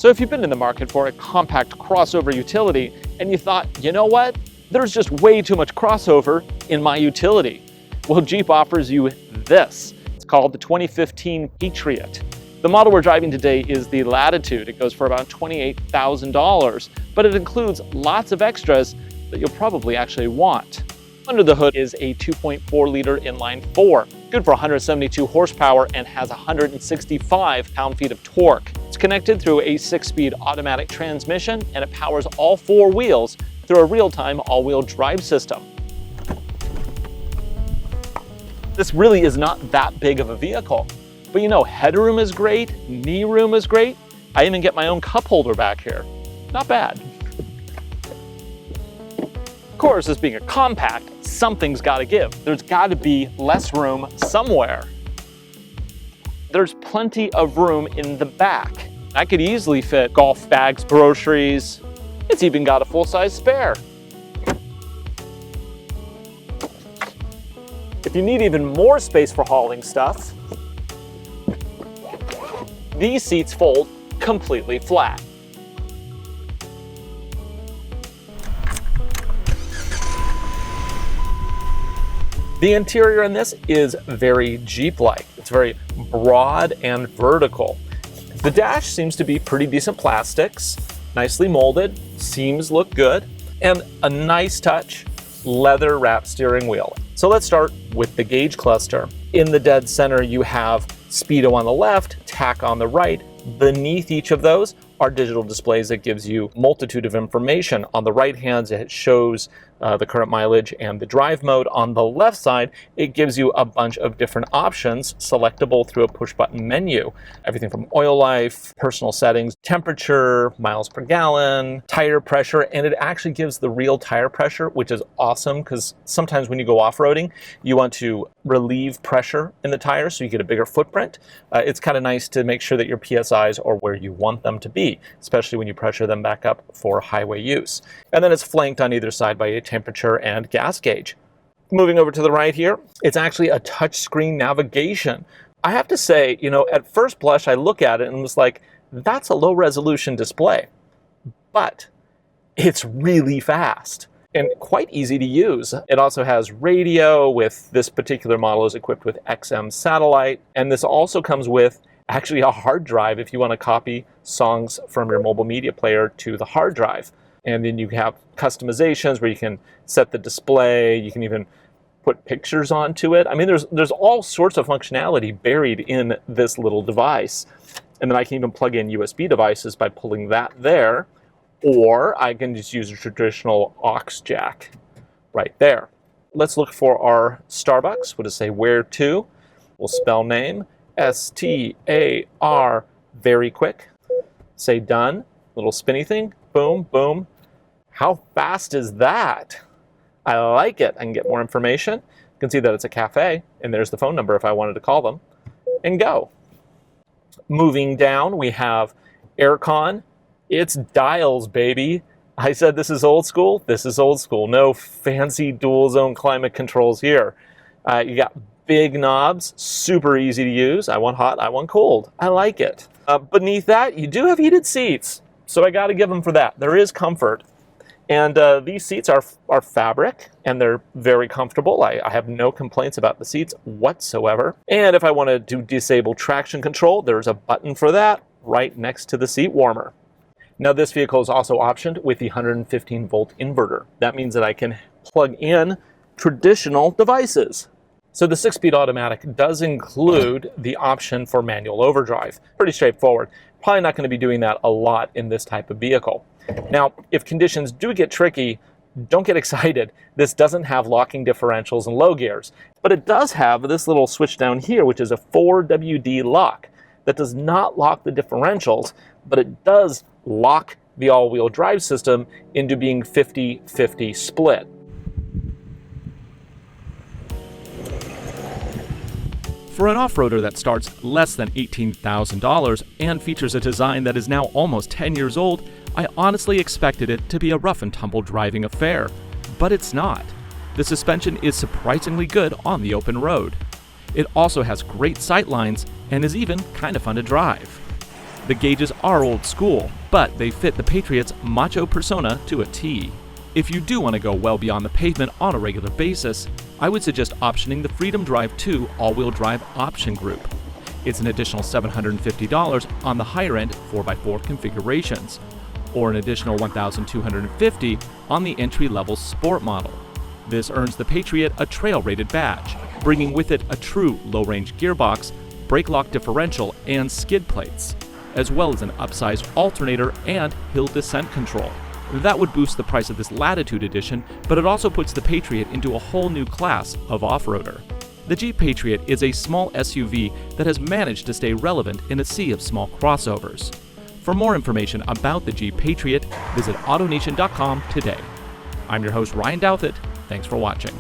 So if you've been in the market for a compact crossover utility and you thought, you know what, there's just way too much crossover in my utility. Well, Jeep offers you this. It's called the 2015 Patriot. The model we're driving today is the Latitude. It goes for about $28,000, but it includes lots of extras that you'll probably actually want. Under the hood is a 2.4-liter inline-4, good for 172 horsepower and has 165 pound-feet of torque. It's connected through a 6-speed automatic transmission, and it powers all 4 wheels through a real-time all-wheel drive system. This really is not that big of a vehicle, but you know, headroom is great, knee room is great. I even get my own cup holder back here. Not bad. Of course, this being a compact, something's got to give. There's got to be less room somewhere. There's plenty of room in the back. I could easily fit golf bags, groceries. It's even got a full-size spare. If you need even more space for hauling stuff, these seats fold completely flat. The interior in this is very Jeep-like. It's very broad and vertical. The dash seems to be pretty decent plastics, nicely molded, seams look good, and a nice touch leather wrapped steering wheel. So let's start with the gauge cluster. In the dead center, you have speedo on the left, tach on the right. Beneath each of those are digital displays that gives you multitude of information. On the right hand, it shows the current mileage and the drive mode. On the left side, it gives you a bunch of different options selectable through a push button menu. Everything from oil life, personal settings, temperature, miles per gallon, tire pressure, and it actually gives the real tire pressure, which is awesome because sometimes when you go off-roading, you want to relieve pressure in the tires so you get a bigger footprint. It's kind of nice to make sure that your PSIs are where you want them to be, especially when you pressure them back up for highway use. And then it's flanked on either side by a temperature and gas gauge. Moving over to the right here, it's actually a touchscreen navigation. I have to say, you know, at first blush, I look at it and was like, that's a low resolution display, but it's really fast and quite easy to use. It also has radio. With this particular model is equipped with XM satellite, and this also comes with actually a hard drive if you want to copy songs from your mobile media player to the hard drive. And then you have customizations where you can set the display, you can even put pictures onto it. I mean, there's all sorts of functionality buried in this little device. And then I can even plug in USB devices by pulling that there, or I can just use a traditional aux jack right there. Let's look for our Starbucks. We'll just say where to. We'll spell name, S-T-A-R, very quick. Say done, little spinny thing, boom, boom. How fast is that? I like it. I can get more information. You can see that it's a cafe, and there's the phone number if I wanted to call them, and go. Moving down, we have aircon. It's dials, baby. I said this is old school. This is old school. No fancy dual zone climate controls here. You got big knobs, super easy to use. I want hot, I want cold. I like it. Beneath that, you do have heated seats, so I got to give them for that. There is comfort. And these seats are fabric, and they're very comfortable. I have no complaints about the seats whatsoever. And if I want to do disable traction control, there's a button for that right next to the seat warmer. Now, this vehicle is also optioned with the 115-volt inverter. That means that I can plug in traditional devices. So the 6-speed automatic does include the option for manual overdrive. Pretty straightforward. Probably not going to be doing that a lot in this type of vehicle. Now, if conditions do get tricky, don't get excited. This doesn't have locking differentials and low gears, but it does have this little switch down here, which is a 4WD lock. That does not lock the differentials, but it does lock the all-wheel drive system into being 50-50 split. For an off-roader that starts less than $18,000 and features a design that is now almost 10 years old, I honestly expected it to be a rough and tumble driving affair, but it's not. The suspension is surprisingly good on the open road. It also has great sight lines and is even kind of fun to drive. The gauges are old school, but they fit the Patriot's macho persona to a T. If you do want to go well beyond the pavement on a regular basis, I would suggest optioning the Freedom Drive 2 all-wheel drive option group. It's an additional $750 on the higher-end 4x4 configurations, or an additional $1,250 on the entry-level Sport model. This earns the Patriot a trail-rated badge, bringing with it a true low-range gearbox, brake-lock differential, and skid plates, as well as an upsized alternator and hill descent control. That would boost the price of this Latitude edition, but it also puts the Patriot into a whole new class of off-roader. The Jeep Patriot is a small SUV that has managed to stay relevant in a sea of small crossovers. For more information about the Jeep Patriot, visit AutoNation.com today. I'm your host, Ryan Douthit. Thanks for watching.